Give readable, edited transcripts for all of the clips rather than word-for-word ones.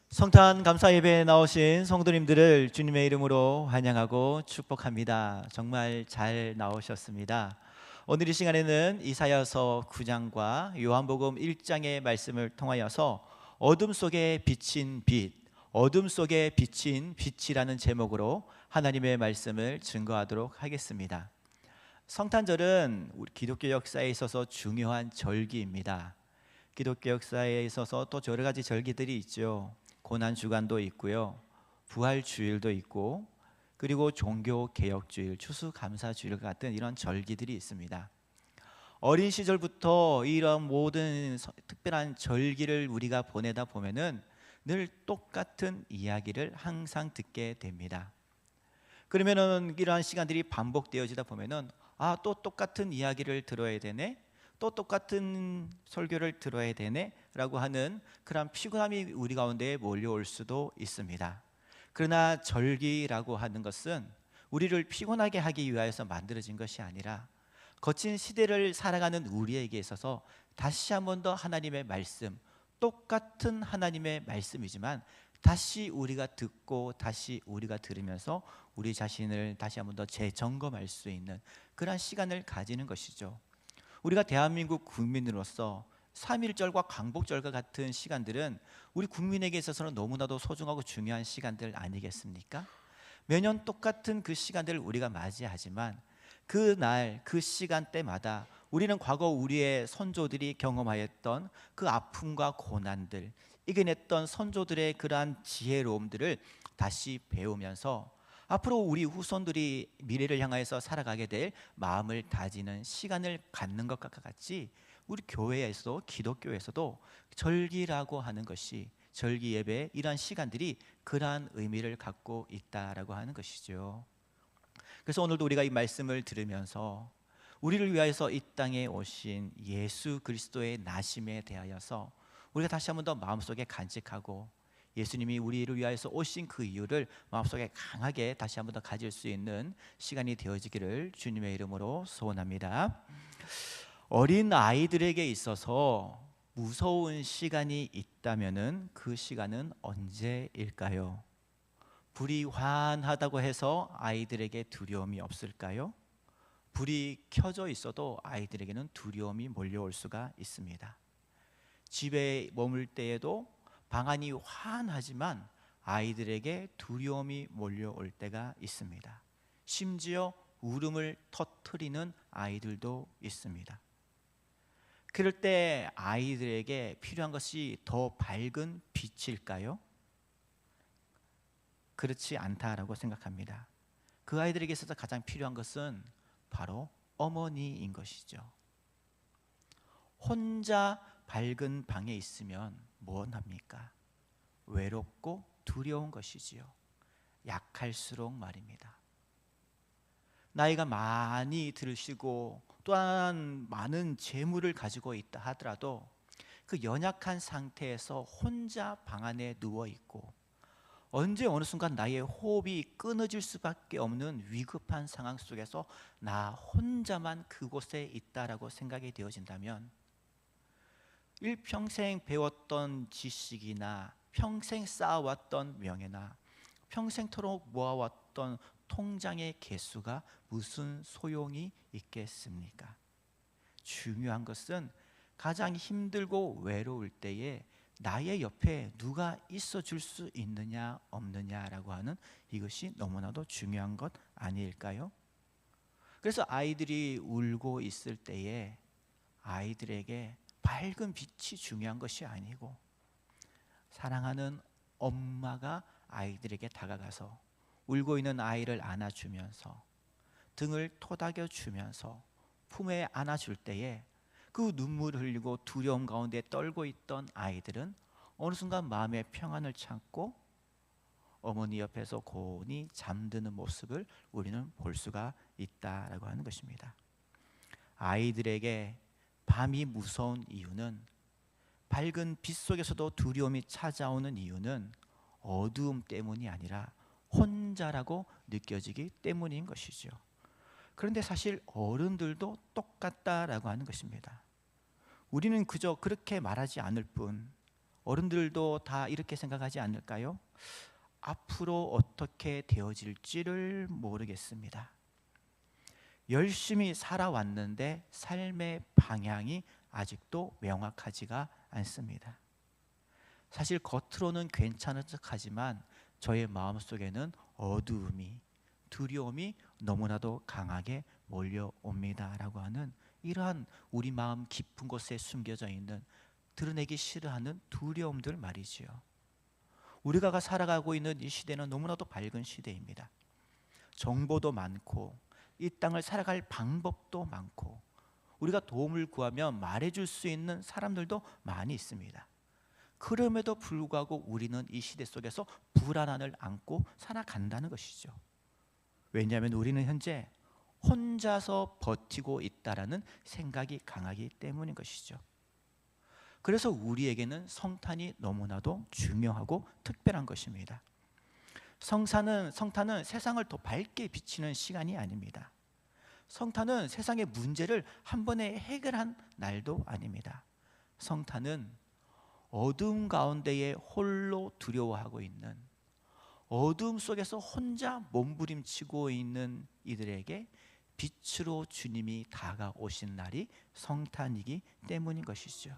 성탄 감사 예배에 나오신 성도님들을 주님의 이름으로 환영하고 축복합니다. 정말 잘 나오셨습니다. 오늘 이 시간에는 이사야서 9장과 요한복음 1장의 말씀을 통하여서 어둠 속에 비친 빛, 어둠 속에 비친 빛이라는 제목으로 하나님의 말씀을 증거하도록 하겠습니다. 성탄절은 우리 기독교 역사에 있어서 중요한 절기입니다. 기독교 역사에 있어서 또 여러 가지 절기들이 있죠. 고난주간도 있고요, 부활주일도 있고, 그리고 종교개혁주일, 추수감사주일 같은 이런 절기들이 있습니다. 어린 시절부터 이런 모든 특별한 절기를 우리가 보내다 보면은 늘 똑같은 이야기를 항상 듣게 됩니다. 그러면은 이러한 시간들이 반복되어지다 보면은 또 똑같은 이야기를 들어야 되네, 또 똑같은 설교를 들어야 되네 라고 하는 그런 피곤함이 우리 가운데에 몰려올 수도 있습니다. 그러나 절기라고 하는 것은 우리를 피곤하게 하기 위하여서 만들어진 것이 아니라 거친 시대를 살아가는 우리에게 있어서 다시 한 번 더 하나님의 말씀, 똑같은 하나님의 말씀이지만 다시 우리가 듣고 다시 우리가 들으면서 우리 자신을 다시 한 번 더 재점검할 수 있는 그런 시간을 가지는 것이죠. 우리가 대한민국 국민으로서 3.1절과 광복절과 같은 시간들은 우리 국민에게 있어서는 너무나도 소중하고 중요한 시간들 아니겠습니까? 매년 똑같은 그 시간들을 우리가 맞이하지만 그날 그 시간대마다 우리는 과거 우리의 선조들이 경험하였던 그 아픔과 고난들, 이겨냈던 선조들의 그러한 지혜로움들을 다시 배우면서 앞으로 우리 후손들이 미래를 향하여서 살아가게 될 마음을 다지는 시간을 갖는 것과 같이 우리 교회에서도, 기독교에서도 절기라고 하는 것이, 절기 예배 이러한 시간들이 그러한 의미를 갖고 있다라고 하는 것이죠. 그래서 오늘도 우리가 이 말씀을 들으면서 우리를 위하여서 이 땅에 오신 예수 그리스도의 나심에 대하여서 우리가 다시 한 번 더 마음속에 간직하고, 예수님이 우리를 위하여서 오신 그 이유를 마음속에 강하게 다시 한 번 더 가질 수 있는 시간이 되어지기를 주님의 이름으로 소원합니다. 어린 아이들에게 있어서 무서운 시간이 있다면은 그 시간은 언제일까요? 불이 환하다고 해서 아이들에게 두려움이 없을까요? 불이 켜져 있어도 아이들에게는 두려움이 몰려올 수가 있습니다. 집에 머물 때에도 방안이 환하지만 아이들에게 두려움이 몰려올 때가 있습니다. 심지어 울음을 터뜨리는 아이들도 있습니다. 그럴 때 아이들에게 필요한 것이 더 밝은 빛일까요? 그렇지 않다라고 생각합니다. 그 아이들에게 있어서 가장 필요한 것은 바로 어머니인 것이죠. 혼자 밝은 방에 있으면 무엇 합니까? 외롭고 두려운 것이지요. 약할수록 말입니다. 나이가 많이 들으시고 또한 많은 재물을 가지고 있다 하더라도 그 연약한 상태에서 혼자 방 안에 누워 있고 언제 어느 순간 나의 호흡이 끊어질 수밖에 없는 위급한 상황 속에서 나 혼자만 그곳에 있다라고 생각이 되어진다면 일평생 배웠던 지식이나 평생 쌓아왔던 명예나 평생토록 모아왔던 통장의 개수가 무슨 소용이 있겠습니까? 중요한 것은 가장 힘들고 외로울 때에 나의 옆에 누가 있어 줄 수 있느냐 없느냐라고 하는 이것이 너무나도 중요한 것 아닐까요? 그래서 아이들이 울고 있을 때에 아이들에게 밝은 빛이 중요한 것이 아니고 사랑하는 엄마가 아이들에게 다가가서 울고 있는 아이를 안아주면서 등을 토닥여주면서 품에 안아줄 때에 그 눈물을 흘리고 두려움 가운데 떨고 있던 아이들은 어느 순간 마음의 평안을 찾고 어머니 옆에서 고온히 잠드는 모습을 우리는 볼 수가 있다라고 하는 것입니다. 아이들에게 밤이 무서운 이유는, 밝은 빛 속에서도 두려움이 찾아오는 이유는 어두움 때문이 아니라 혼자라고 느껴지기 때문인 것이죠. 그런데 사실 어른들도 똑같다라고 하는 것입니다. 우리는 그저 그렇게 말하지 않을 뿐 어른들도 다 이렇게 생각하지 않을까요? 앞으로 어떻게 되어질지를 모르겠습니다. 열심히 살아왔는데 삶의 방향이 아직도 명확하지가 않습니다. 사실 겉으로는 괜찮은 척하지만 저의 마음속에는 어두움이, 두려움이 너무나도 강하게 몰려옵니다라고 하는 이러한 우리 마음 깊은 곳에 숨겨져 있는, 드러내기 싫어하는 두려움들 말이지요. 우리가 살아가고 있는 이 시대는 너무나도 밝은 시대입니다. 정보도 많고 이 땅을 살아갈 방법도 많고 우리가 도움을 구하면 말해줄 수 있는 사람들도 많이 있습니다. 그럼에도 불구하고 우리는 이 시대 속에서 불안함을 안고 살아간다는 것이죠. 왜냐하면 우리는 현재 혼자서 버티고 있다라는 생각이 강하기 때문인 것이죠. 그래서 우리에게는 성탄이 너무나도 중요하고 특별한 것입니다. 성탄은 세상을 더 밝게 비치는 시간이 아닙니다. 성탄은 세상의 문제를 한 번에 해결한 날도 아닙니다. 성탄은 어둠 가운데에 홀로 두려워하고 있는, 어둠 속에서 혼자 몸부림치고 있는 이들에게 빛으로 주님이 다가오신 날이 성탄이기 때문인 것이죠.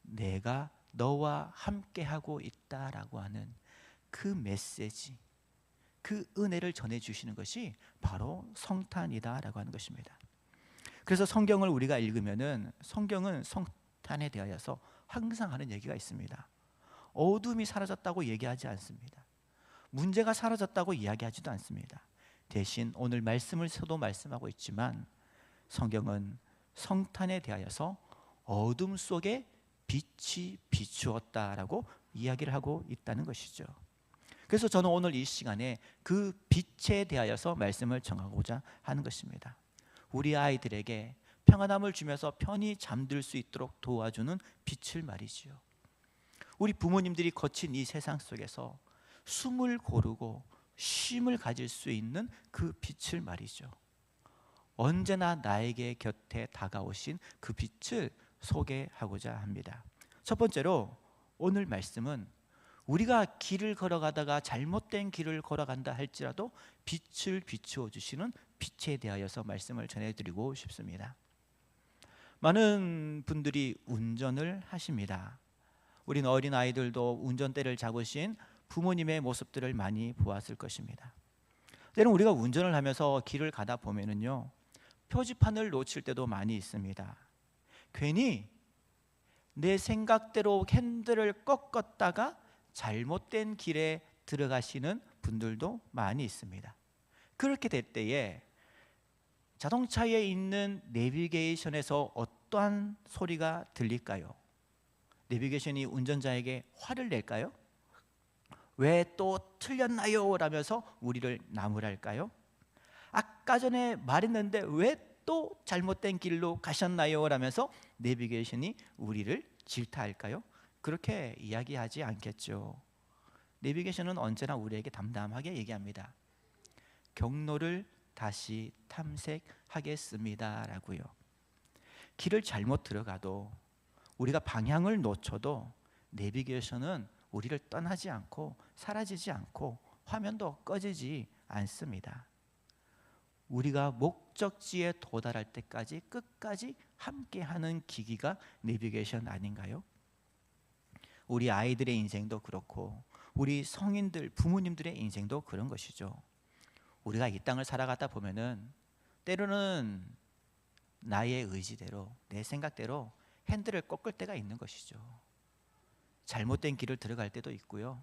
내가 너와 함께하고 있다라고 하는 그 메시지, 그 은혜를 전해주시는 것이 바로 성탄이다라고 하는 것입니다. 그래서 성경을 우리가 읽으면은 성경은 성탄에 대하여서 항상 하는 얘기가 있습니다. 어둠이 사라졌다고 얘기하지 않습니다. 문제가 사라졌다고 이야기하지도 않습니다. 대신 오늘 말씀을서도 말씀하고 있지만 성경은 성탄에 대하여서 어둠 속에 빛이 비추었다라고 이야기를 하고 있다는 것이죠. 그래서 저는 오늘 이 시간에 그 빛에 대하여서 말씀을 전하고자 하는 것입니다. 우리 아이들에게 평안함을 주면서 편히 잠들 수 있도록 도와주는 빛을 말이지요. 우리 부모님들이 거친 이 세상 속에서 숨을 고르고 쉼을 가질 수 있는 그 빛을 말이죠. 언제나 나에게 곁에 다가오신 그 빛을 소개하고자 합니다. 첫 번째로 오늘 말씀은 우리가 길을 걸어가다가 잘못된 길을 걸어간다 할지라도 빛을 비추어 주시는 빛에 대하여서 말씀을 전해드리고 싶습니다. 많은 분들이 운전을 하십니다. 우린 어린 아이들도 운전대를 잡으신 부모님의 모습들을 많이 보았을 것입니다. 때론 우리가 운전을 하면서 길을 가다 보면은요, 표지판을 놓칠 때도 많이 있습니다. 괜히 내 생각대로 핸들을 꺾었다가 잘못된 길에 들어가시는 분들도 많이 있습니다. 그렇게 될 때에 자동차에 있는 내비게이션에서 어떠한 소리가 들릴까요? 내비게이션이 운전자에게 화를 낼까요? 왜 또 틀렸나요? 라면서 우리를 나무랄까요? 아까 전에 말했는데 왜 또 잘못된 길로 가셨나요? 라면서 내비게이션이 우리를 질타할까요? 그렇게 이야기하지 않겠죠. 내비게이션은 언제나 우리에게 담담하게 얘기합니다. 경로를 다시 탐색하겠습니다 라고요. 길을 잘못 들어가도 우리가 방향을 놓쳐도 내비게이션은 우리를 떠나지 않고 사라지지 않고 화면도 꺼지지 않습니다. 우리가 목적지에 도달할 때까지 끝까지 함께하는 기기가 내비게이션 아닌가요? 우리 아이들의 인생도 그렇고 우리 성인들, 부모님들의 인생도 그런 것이죠. 우리가 이 땅을 살아가다 보면은 때로는 나의 의지대로, 내 생각대로 핸들을 꺾을 때가 있는 것이죠. 잘못된 길을 들어갈 때도 있고요,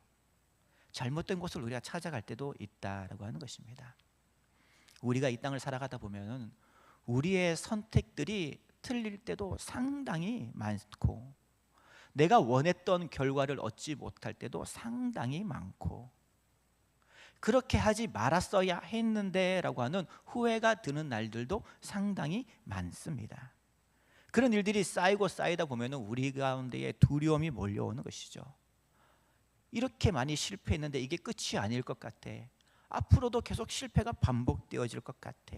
잘못된 곳을 우리가 찾아갈 때도 있다라고 하는 것입니다. 우리가 이 땅을 살아가다 보면은 우리의 선택들이 틀릴 때도 상당히 많고, 내가 원했던 결과를 얻지 못할 때도 상당히 많고, 그렇게 하지 말았어야 했는데 라고 하는 후회가 드는 날들도 상당히 많습니다. 그런 일들이 쌓이고 쌓이다 보면 우리 가운데에 두려움이 몰려오는 것이죠. 이렇게 많이 실패했는데 이게 끝이 아닐 것 같아. 앞으로도 계속 실패가 반복되어질 것 같아.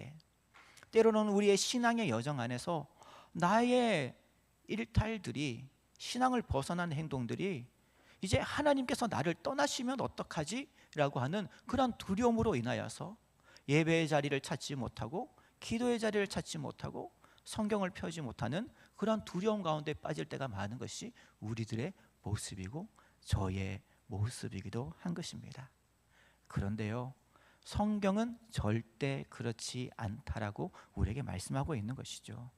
때로는 우리의 신앙의 여정 안에서 나의 일탈들이 신앙을 벗어난 행동들이 이제 하나님께서 나를 떠나시면 어떡하지? 라고 하는 그런 두려움으로 인하여서 예배의 자리를 찾지 못하고 기도의 자리를 찾지 못하고 성경을 펴지 못하는 그런 두려움 가운데 빠질 때가 많은 것이 우리들의 모습이고 저의 모습이기도 한 것입니다. 그런데요, 성경은 절대 그렇지 않다라고 우리에게 말씀하고 있는 것이죠.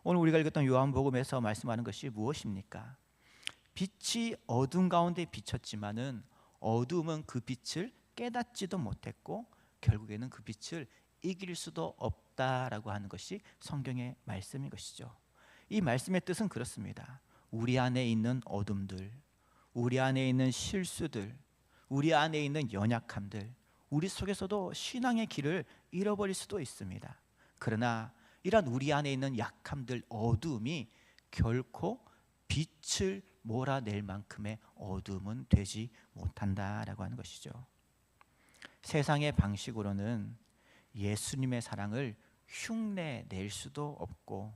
오늘 우리가 읽었던 요한복음에서 말씀하는 것이 무엇입니까? 빛이 어둠 가운데 비쳤지만은 어둠은 그 빛을 깨닫지도 못했고 결국에는 그 빛을 이길 수도 없다라고 하는 것이 성경의 말씀인 것이죠. 이 말씀의 뜻은 그렇습니다. 우리 안에 있는 어둠들, 우리 안에 있는 실수들, 우리 안에 있는 연약함들, 우리 속에서도 신앙의 길을 잃어버릴 수도 있습니다. 그러나 이런 우리 안에 있는 약함들, 어둠이 결코 빛을 몰아낼 만큼의 어둠은 되지 못한다라고 하는 것이죠. 세상의 방식으로는 예수님의 사랑을 흉내낼 수도 없고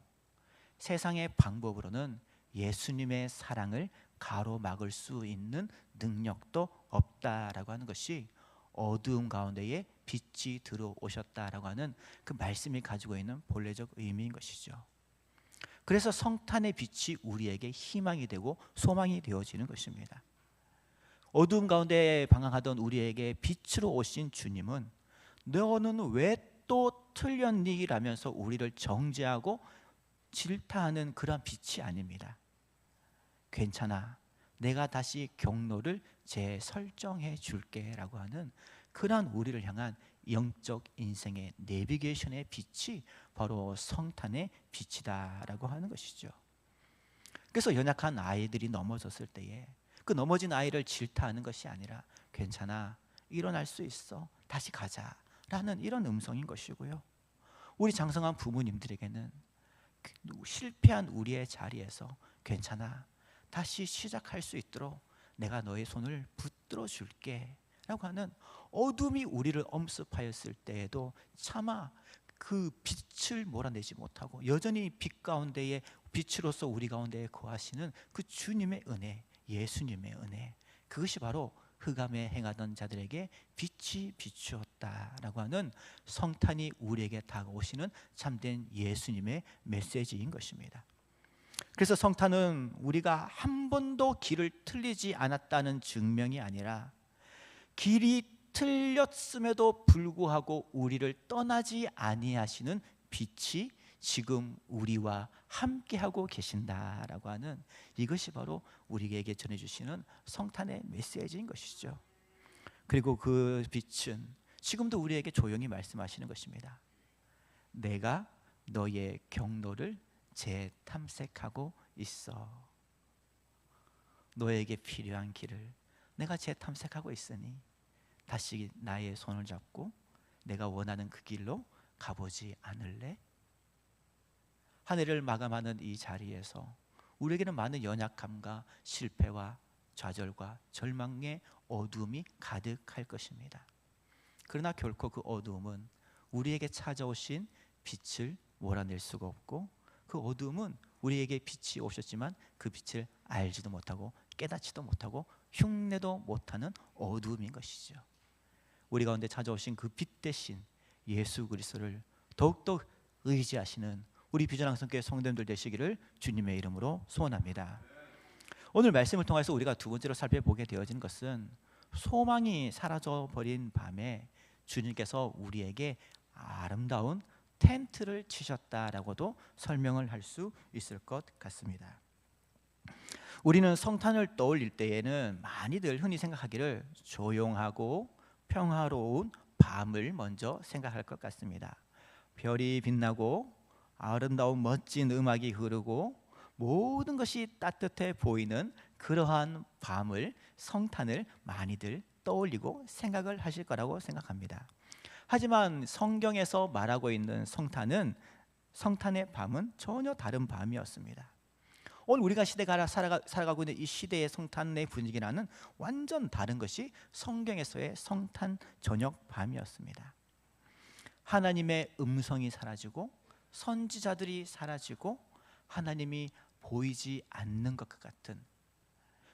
세상의 방법으로는 예수님의 사랑을 가로막을 수 있는 능력도 없다라고 하는 것이 어두운 가운데에 빛이 들어오셨다라고 하는 그 말씀이 가지고 있는 본래적 의미인 것이죠. 그래서 성탄의 빛이 우리에게 희망이 되고 소망이 되어지는 것입니다. 어두운 가운데 방황하던 우리에게 빛으로 오신 주님은 너는 왜 또 틀렸니? 라면서 우리를 정죄하고 질타하는 그런 빛이 아닙니다. 괜찮아, 내가 다시 경로를 재설정해 줄게 라고 하는 그런 우리를 향한 영적 인생의 내비게이션의 빛이 바로 성탄의 빛이다 라고 하는 것이죠. 그래서 연약한 아이들이 넘어졌을 때에 그 넘어진 아이를 질타하는 것이 아니라 괜찮아, 일어날 수 있어, 다시 가자 라는 이런 음성인 것이고요. 우리 장성한 부모님들에게는 실패한 우리의 자리에서 괜찮아, 다시 시작할 수 있도록 내가 너의 손을 붙들어 줄게 라고 하는 어둠이 우리를 엄습하였을 때에도 차마 그 빛을 몰아내지 못하고 여전히 빛 가운데에 빛으로서 우리 가운데에 거하시는 그 주님의 은혜, 예수님의 은혜, 그것이 바로 흑암에 행하던 자들에게 빛이 비추었다라고 하는 성탄이 우리에게 다가오시는 참된 예수님의 메시지인 것입니다. 그래서 성탄은 우리가 한 번도 길을 틀리지 않았다는 증명이 아니라 길이 틀렸음에도 불구하고 우리를 떠나지 아니하시는 빛이 지금 우리와 함께하고 계신다라고 하는 이것이 바로 우리에게 전해주시는 성탄의 메시지인 것이죠. 그리고 그 빛은 지금도 우리에게 조용히 말씀하시는 것입니다. 내가 너의 경로를 재탐색하고 있어. 너에게 필요한 길을 내가 재탐색하고 있으니 다시 나의 손을 잡고 내가 원하는 그 길로 가보지 않을래? 한 해를 마감하는 이 자리에서 우리에게는 많은 연약함과 실패와 좌절과 절망의 어두움이 가득할 것입니다. 그러나 결코 그 어두움은 우리에게 찾아오신 빛을 몰아낼 수가 없고 그 어두움은 우리에게 빛이 오셨지만 그 빛을 알지도 못하고 깨닫지도 못하고 흉내도 못하는 어두움인 것이죠. 우리 가운데 찾아오신 그 빛 대신 예수 그리스도를 더욱더 의지하시는 우리 비전 항성교회 성도님들 되시기를 주님의 이름으로 소원합니다. 오늘 말씀을 통해서 우리가 두 번째로 살펴보게 되어지는 것은 소망이 사라져버린 밤에 주님께서 우리에게 아름다운 텐트를 치셨다라고도 설명을 할 수 있을 것 같습니다. 우리는 성탄을 떠올릴 때에는 많이들 흔히 생각하기를 조용하고 평화로운 밤을 먼저 생각할 것 같습니다. 별이 빛나고 아름다운 멋진 음악이 흐르고 모든 것이 따뜻해 보이는 그러한 밤을, 성탄을 많이들 떠올리고 생각을 하실 거라고 생각합니다. 하지만 성경에서 말하고 있는 성탄의 밤은 전혀 다른 밤이었습니다. 오늘 우리가 시대가 살아가고 있는 이 시대의 성탄의 분위기라는 완전 다른 것이 성경에서의 성탄 저녁 밤이었습니다. 하나님의 음성이 사라지고 선지자들이 사라지고 하나님이 보이지 않는 것 같은,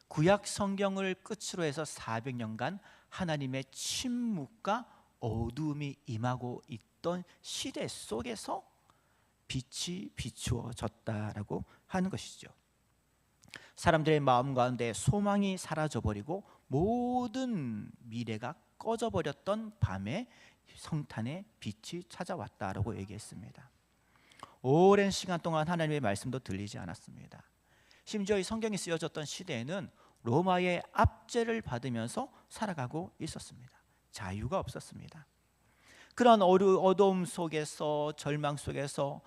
구약 성경을 끝으로 해서 400년간 하나님의 침묵과 어두움이 임하고 있던 시대 속에서 빛이 비추어졌다라고 하는 것이죠. 사람들의 마음 가운데 소망이 사라져버리고 모든 미래가 꺼져버렸던 밤에 성탄의 빛이 찾아왔다라고 얘기했습니다. 오랜 시간 동안 하나님의 말씀도 들리지 않았습니다. 심지어 이 성경이 쓰여졌던 시대에는 로마의 압제를 받으면서 살아가고 있었습니다. 자유가 없었습니다. 그런 어두움 속에서, 절망 속에서,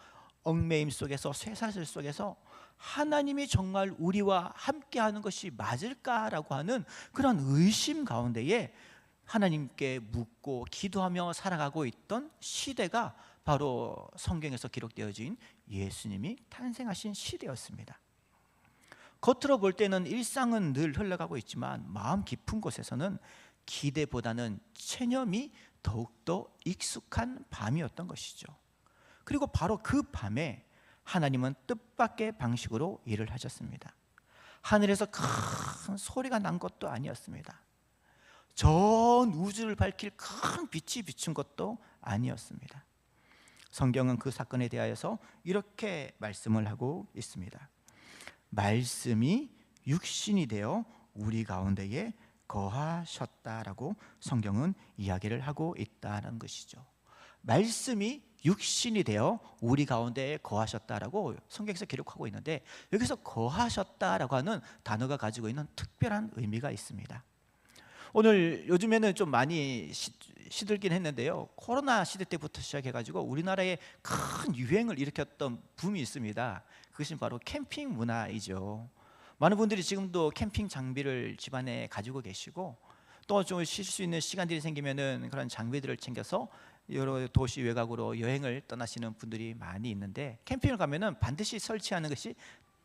얽매임 속에서, 쇠사슬 속에서 하나님이 정말 우리와 함께하는 것이 맞을까라고 하는 그런 의심 가운데에 하나님께 묻고 기도하며 살아가고 있던 시대가 바로 성경에서 기록되어진 예수님이 탄생하신 시대였습니다. 겉으로 볼 때는 일상은 늘 흘러가고 있지만 마음 깊은 곳에서는 기대보다는 체념이 더욱더 익숙한 밤이었던 것이죠. 그리고 바로 그 밤에 하나님은 뜻밖의 방식으로 일을 하셨습니다. 하늘에서 큰 소리가 난 것도 아니었습니다. 전 우주를 밝힐 큰 빛이 비춘 것도 아니었습니다. 성경은 그 사건에 대하여서 이렇게 말씀을 하고 있습니다. 말씀이 육신이 되어 우리 가운데에 거하셨다라고 성경은 이야기를 하고 있다는 것이죠. 말씀이 육신이 되어 우리 가운데에 거하셨다라고 성경에서 기록하고 있는데, 여기서 거하셨다라고 하는 단어가 가지고 있는 특별한 의미가 있습니다. 오늘 요즘에는 좀 많이 시들긴 했는데요, 코로나 시대 때부터 시작해가지고 우리나라에 큰 유행을 일으켰던 붐이 있습니다. 그것이 바로 캠핑 문화이죠. 많은 분들이 지금도 캠핑 장비를 집안에 가지고 계시고, 또 좀 쉴 수 있는 시간들이 생기면은 그런 장비들을 챙겨서 여러 도시 외곽으로 여행을 떠나시는 분들이 많이 있는데, 캠핑을 가면은 반드시 설치하는 것이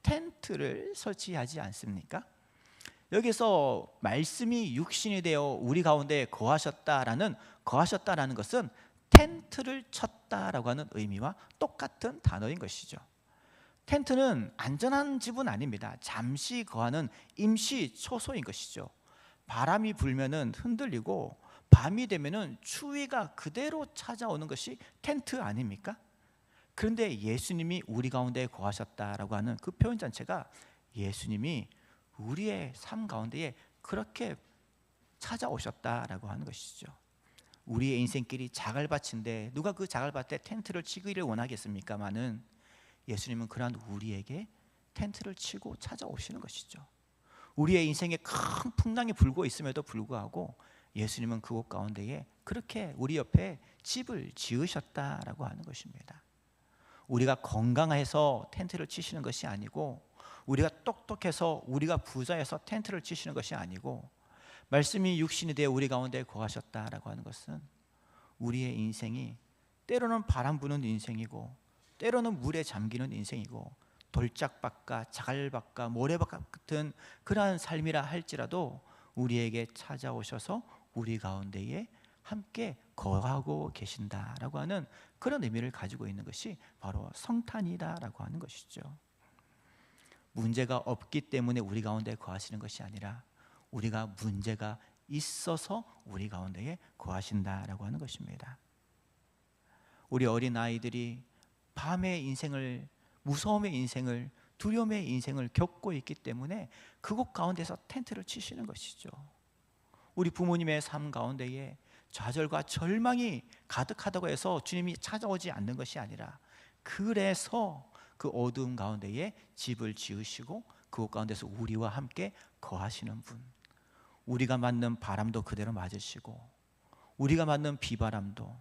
텐트를 설치하지 않습니까? 여기서 말씀이 육신이 되어 우리 가운데 거하셨다라는 것은 텐트를 쳤다라고 하는 의미와 똑같은 단어인 것이죠. 텐트는 안전한 집은 아닙니다. 잠시 거하는 임시 초소인 것이죠. 바람이 불면은 흔들리고 밤이 되면은 추위가 그대로 찾아오는 것이 텐트 아닙니까? 그런데 예수님이 우리 가운데 거하셨다라고 하는 그 표현 자체가 예수님이 우리의 삶 가운데에 그렇게 찾아오셨다라고 하는 것이죠. 우리의 인생길이 자갈밭인데 누가 그 자갈밭에 텐트를 치기를 원하겠습니까마는 예수님은 그러한 우리에게 텐트를 치고 찾아오시는 것이죠. 우리의 인생에 큰 풍랑이 불고 있음에도 불구하고 예수님은 그곳 가운데에 그렇게 우리 옆에 집을 지으셨다라고 하는 것입니다. 우리가 건강해서 텐트를 치시는 것이 아니고, 우리가 똑똑해서, 우리가 부자여서 텐트를 치시는 것이 아니고, 말씀이 육신이 되어 우리 가운데 거하셨다라고 하는 것은 우리의 인생이 때로는 바람 부는 인생이고, 때로는 물에 잠기는 인생이고, 돌짝밭과 자갈밭과 모래밭 같은 그러한 삶이라 할지라도 우리에게 찾아오셔서 우리 가운데에 함께 거하고 계신다라고 하는 그런 의미를 가지고 있는 것이 바로 성탄이다라고 하는 것이죠. 문제가 없기 때문에 우리 가운데 거하시는 것이 아니라 우리가 문제가 있어서 우리 가운데에 거하신다라고 하는 것입니다. 우리 어린 아이들이 밤의 인생을, 무서움의 인생을, 두려움의 인생을 겪고 있기 때문에 그곳 가운데서 텐트를 치시는 것이죠. 우리 부모님의 삶 가운데에 좌절과 절망이 가득하다고 해서 주님이 찾아오지 않는 것이 아니라, 그래서 그 어두움 가운데에 집을 지으시고 그곳 가운데서 우리와 함께 거하시는 분, 우리가 맞는 바람도 그대로 맞으시고, 우리가 맞는 비바람도,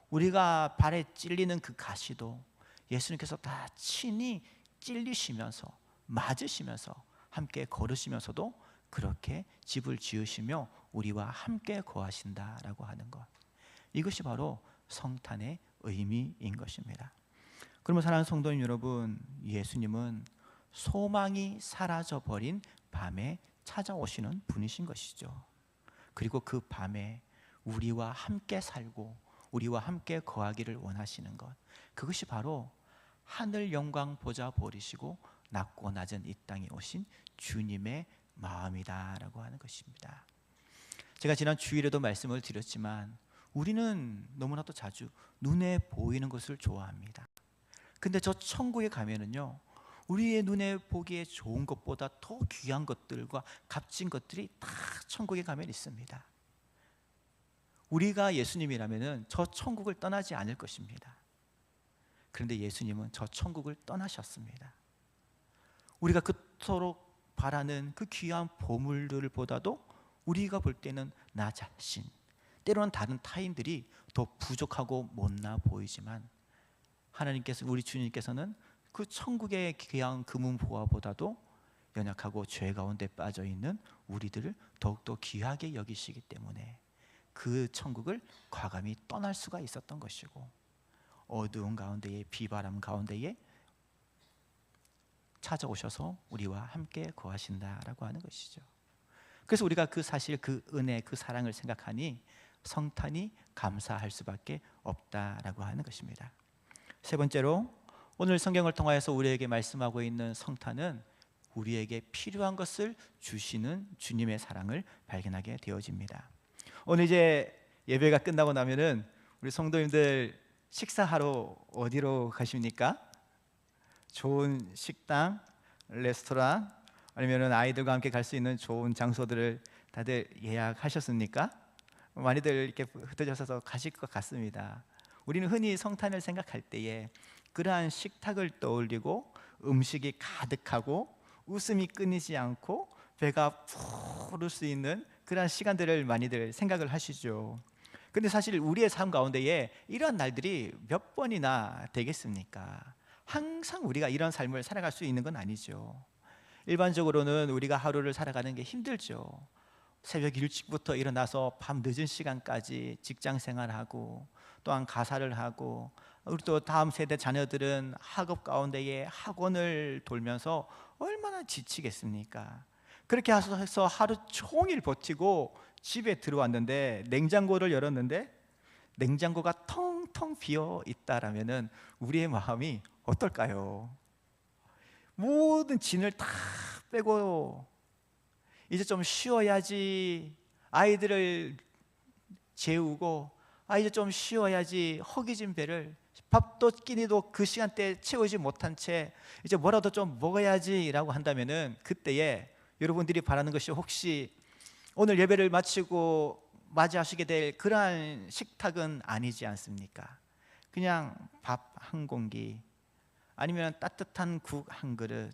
우리가 발에 찔리는 그 가시도 예수님께서 다 친히 찔리시면서 맞으시면서 함께 걸으시면서도 그렇게 집을 지으시며 우리와 함께 거하신다라고 하는 것, 이것이 바로 성탄의 의미인 것입니다. 그러면 사랑하는 성도님 여러분, 예수님은 소망이 사라져버린 밤에 찾아오시는 분이신 것이죠. 그리고 그 밤에 우리와 함께 살고 우리와 함께 거하기를 원하시는 것, 그것이 바로 하늘 영광 보좌 버리시고 낮고 낮은 이 땅에 오신 주님의 마음이다라고 하는 것입니다. 제가 지난 주일에도 말씀을 드렸지만 우리는 너무나도 자주 눈에 보이는 것을 좋아합니다. 근데 저 천국에 가면은요, 우리의 눈에 보기에 좋은 것보다 더 귀한 것들과 값진 것들이 다 천국에 가면 있습니다. 우리가 예수님이라면은 저 천국을 떠나지 않을 것입니다. 그런데 예수님은 저 천국을 떠나셨습니다. 우리가 그토록 바라는 그 귀한 보물들보다도 우리가 볼 때는 나 자신, 때로는 다른 타인들이 더 부족하고 못나 보이지만 하나님께서, 우리 주님께서는 그 천국의 귀한 금은보화보다도 연약하고 죄 가운데 빠져 있는 우리들을 더욱더 귀하게 여기시기 때문에 그 천국을 과감히 떠날 수가 있었던 것이고, 어두운 가운데에, 비바람 가운데에 찾아오셔서 우리와 함께 거하신다라고 하는 것이죠. 그래서 우리가 그 사실, 그 은혜, 그 사랑을 생각하니 성탄이 감사할 수밖에 없다라고 하는 것입니다. 세 번째로, 오늘 성경을 통하여서 우리에게 말씀하고 있는 성탄은 우리에게 필요한 것을 주시는 주님의 사랑을 발견하게 되어집니다. 오늘 이제 예배가 끝나고 나면은 우리 성도님들 식사하러 어디로 가십니까? 좋은 식당, 레스토랑, 아니면은 아이들과 함께 갈 수 있는 좋은 장소들을 다들 예약하셨습니까? 많이들 이렇게 흩어져서 가실 것 같습니다. 우리는 흔히 성탄을 생각할 때에 그러한 식탁을 떠올리고 음식이 가득하고 웃음이 끊이지 않고 배가 부를 수 있는 그러한 시간들을 많이들 생각을 하시죠. 근데 사실 우리의 삶 가운데에 이러한 날들이 몇 번이나 되겠습니까? 항상 우리가 이런 삶을 살아갈 수 있는 건 아니죠. 일반적으로는 우리가 하루를 살아가는 게 힘들죠. 새벽 일찍부터 일어나서 밤 늦은 시간까지 직장 생활하고, 또한 가사를 하고, 우리 또 다음 세대 자녀들은 학업 가운데에 학원을 돌면서 얼마나 지치겠습니까? 그렇게 해서 하루 종일 버티고 집에 들어왔는데 냉장고를 열었는데 냉장고가 텅텅 비어 있다라면은 우리의 마음이 어떨까요? 모든 진을 다 빼고 이제 좀 쉬어야지, 아이들을 재우고 이제 좀 쉬어야지 허기진 배를, 밥도 끼니도 그 시간대에 채우지 못한 채 이제 뭐라도 좀 먹어야지라고 한다면은 그때에 여러분들이 바라는 것이 혹시 오늘 예배를 마치고 맞이하시게 될 그러한 식탁은 아니지 않습니까? 그냥 밥 한 공기, 아니면 따뜻한 국 한 그릇,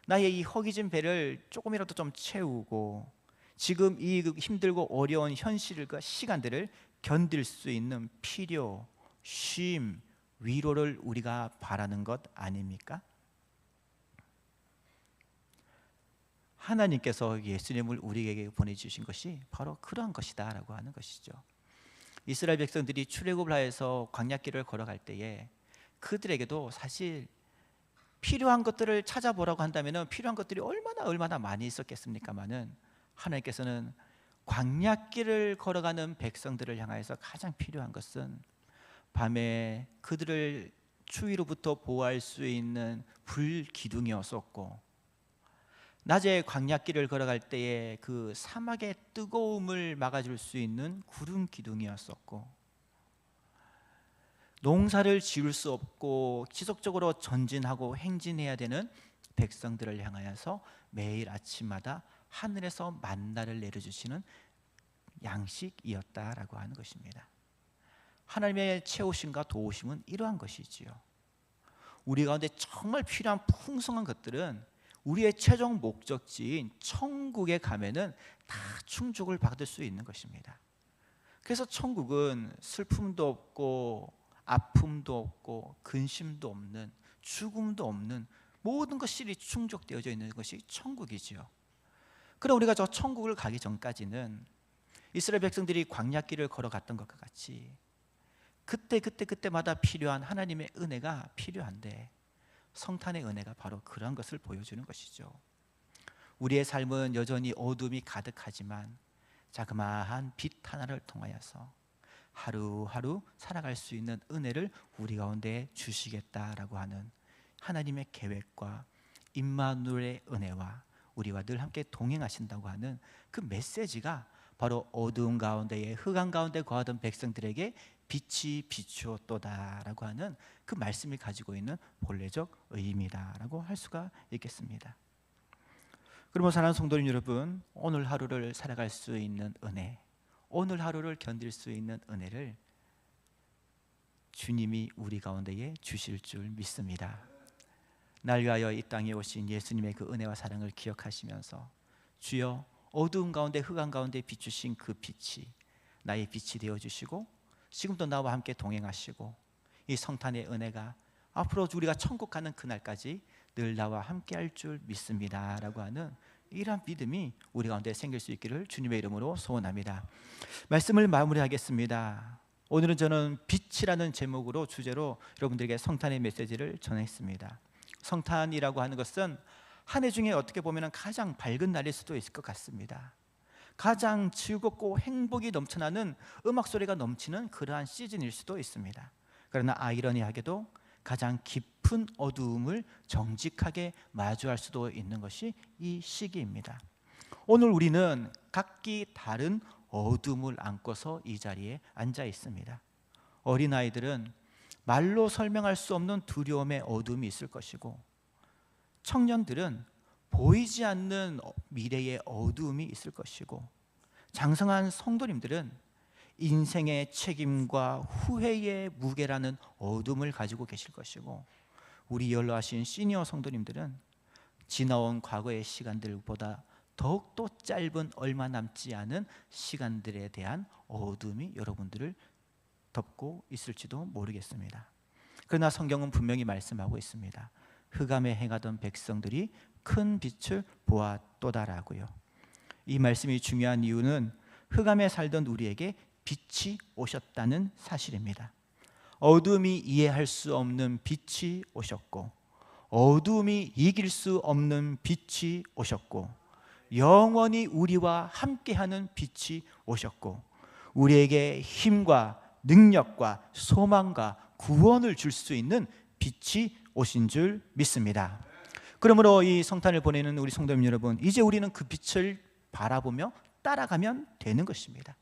나의 이 허기진 배를 조금이라도 좀 채우고 지금 이 힘들고 어려운 현실과 시간들을 견딜 수 있는 필요, 쉼, 위로를 우리가 바라는 것 아닙니까? 하나님께서 예수님을 우리에게 보내주신 것이 바로 그러한 것이다 라고 하는 것이죠. 이스라엘 백성들이 출애굽을 하여서 광야길을 걸어갈 때에 그들에게도 사실 필요한 것들을 찾아보라고 한다면 필요한 것들이 얼마나 많이 있었겠습니까마는, 하나님께서는 광야길을 걸어가는 백성들을 향하여서 가장 필요한 것은 밤에 그들을 추위로부터 보호할 수 있는 불 기둥이었었고, 낮에 광야길을 걸어갈 때에 그 사막의 뜨거움을 막아줄 수 있는 구름 기둥이었었고, 농사를 지을 수 없고 지속적으로 전진하고 행진해야 되는 백성들을 향하여서 매일 아침마다 하늘에서 만나를 내려주시는 양식이었다라고 하는 것입니다. 하나님의 채우심과 도우심은 이러한 것이지요. 우리 가운데 정말 필요한 풍성한 것들은 우리의 최종 목적지인 천국에 가면은 다 충족을 받을 수 있는 것입니다. 그래서 천국은 슬픔도 없고 아픔도 없고 근심도 없는, 죽음도 없는 모든 것이 충족되어져 있는 것이 천국이지요. 그럼 우리가 저 천국을 가기 전까지는 이스라엘 백성들이 광야길을 걸어갔던 것과 같이 그때마다 필요한 하나님의 은혜가 필요한데, 성탄의 은혜가 바로 그런 것을 보여주는 것이죠. 우리의 삶은 여전히 어둠이 가득하지만 자그마한 빛 하나를 통하여서 하루하루 살아갈 수 있는 은혜를 우리 가운데 주시겠다라고 하는 하나님의 계획과 임마누엘의 은혜와 우리와 늘 함께 동행하신다고 하는 그 메시지가 바로 어두운 가운데에 흑암 가운데 거하던 백성들에게 빛이 비추었도다라고 하는 그 말씀이 가지고 있는 본래적 의미다라고 할 수가 있겠습니다. 그러면 사랑하는 성도님 여러분, 오늘 하루를 살아갈 수 있는 은혜, 오늘 하루를 견딜 수 있는 은혜를 주님이 우리 가운데에 주실 줄 믿습니다. 날 위하여 이 땅에 오신 예수님의 그 은혜와 사랑을 기억하시면서 주여 어두운 가운데 흑암 가운데 비추신 그 빛이 나의 빛이 되어주시고 지금도 나와 함께 동행하시고 이 성탄의 은혜가 앞으로 우리가 천국 가는 그날까지 늘 나와 함께 할 줄 믿습니다 라고 하는 이러한 믿음이 우리 가운데 생길 수 있기를 주님의 이름으로 소원합니다. 말씀을 마무리하겠습니다. 오늘은 저는 빛이라는 제목으로 주제로 여러분들에게 성탄의 메시지를 전했습니다. 성탄이라고 하는 것은 한 해 중에 어떻게 보면 가장 밝은 날일 수도 있을 것 같습니다. 가장 즐겁고 행복이 넘쳐나는 음악 소리가 넘치는 그러한 시즌일 수도 있습니다. 그러나 아이러니하게도 가장 깊은 어두움을 정직하게 마주할 수도 있는 것이 이 시기입니다. 오늘 우리는 각기 다른 어둠을 안고서 이 자리에 앉아 있습니다. 어린아이들은 말로 설명할 수 없는 두려움의 어둠이 있을 것이고, 청년들은 보이지 않는 미래의 어두움이 있을 것이고, 장성한 성도님들은 인생의 책임과 후회의 무게라는 어둠을 가지고 계실 것이고, 우리 연로하신 시니어 성도님들은 지나온 과거의 시간들보다 더욱더 짧은 얼마 남지 않은 시간들에 대한 어둠이 여러분들을 덮고 있을지도 모르겠습니다. 그러나 성경은 분명히 말씀하고 있습니다. 흑암에 행하던 백성들이 큰 빛을 보았도다라고요. 이 말씀이 중요한 이유는 흑암에 살던 우리에게 빛이 오셨다는 사실입니다. 어둠이 이해할 수 없는 빛이 오셨고, 어둠이 이길 수 없는 빛이 오셨고, 영원히 우리와 함께하는 빛이 오셨고, 우리에게 힘과 능력과 소망과 구원을 줄 수 있는 빛이 오신 줄 믿습니다. 그러므로 이 성탄을 보내는 우리 성도님 여러분, 이제 우리는 그 빛을 바라보며 따라가면 되는 것입니다.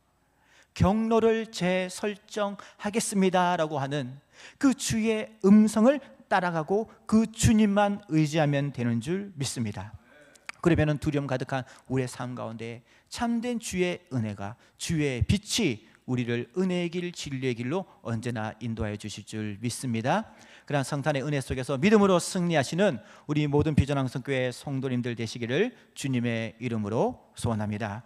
경로를 재설정하겠습니다라고 하는 그 주의 음성을 따라가고 그 주님만 의지하면 되는 줄 믿습니다. 그러면 두려움 가득한 우리의 삶 가운데 참된 주의 은혜가, 주의 빛이 우리를 은혜의 길, 진리의 길로 언제나 인도하여 주실 줄 믿습니다. 그러한 성탄의 은혜 속에서 믿음으로 승리하시는 우리 모든 비전항성교회 성도님들 되시기를 주님의 이름으로 소원합니다.